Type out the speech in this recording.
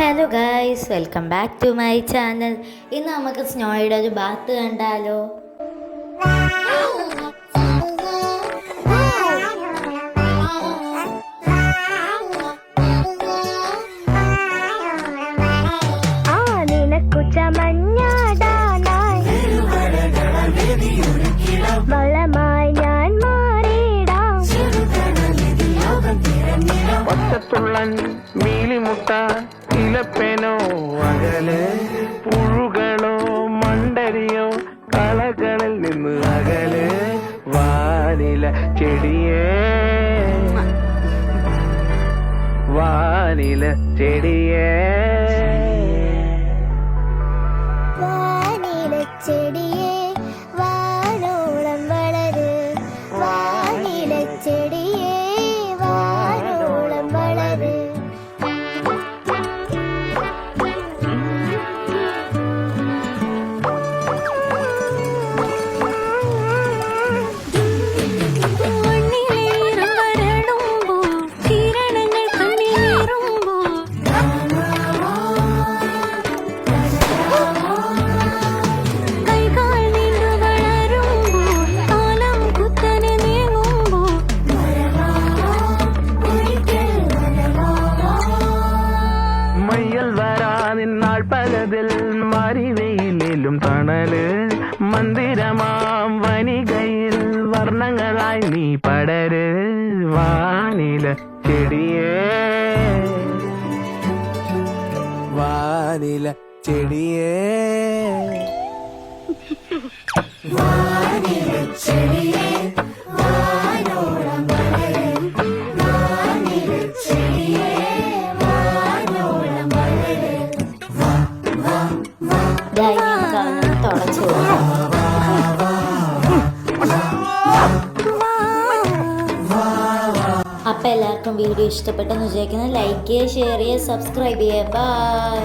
Hello guys, welcome back to my channel. ഇന്ന് നമുക്ക് സ്നോയുടെ ഒരു ബാത്ത് കണ്ടാലോ? മീലിമുട്ട ഇലപ്പേനോ അകല് പുഴുകളോ മണ്ടരിയോ കളകളിൽ നിന്ന് അകല് വാനില ചെടിയേ വാനില ചെടിയേ വാനില ചെടിയേ വാനോളം വളര് വാനില ചെടിയേ വാനോളം വളര്. പലതിൽ മരിവെയിലും തണല് മന്ദിരമാം വനികയിൽ വർണ്ണങ്ങളായി നീ പടര് വാനില ചെടിയേ വാനില ചെടിയേ വാനില ചെടിയേ വാനോളം വളര് വാനില ചെടിയേ വാനോളം വളര്. തുടച്ചു അപ്പം എല്ലാവർക്കും വീഡിയോ ഇഷ്ടപ്പെട്ടെന്ന് വിചാരിക്കുന്നത് ലൈക്ക് ചെയ്യുക, ഷെയർ ചെയ്യുക, സബ്സ്ക്രൈബ് ചെയ്യുക. ബൈ.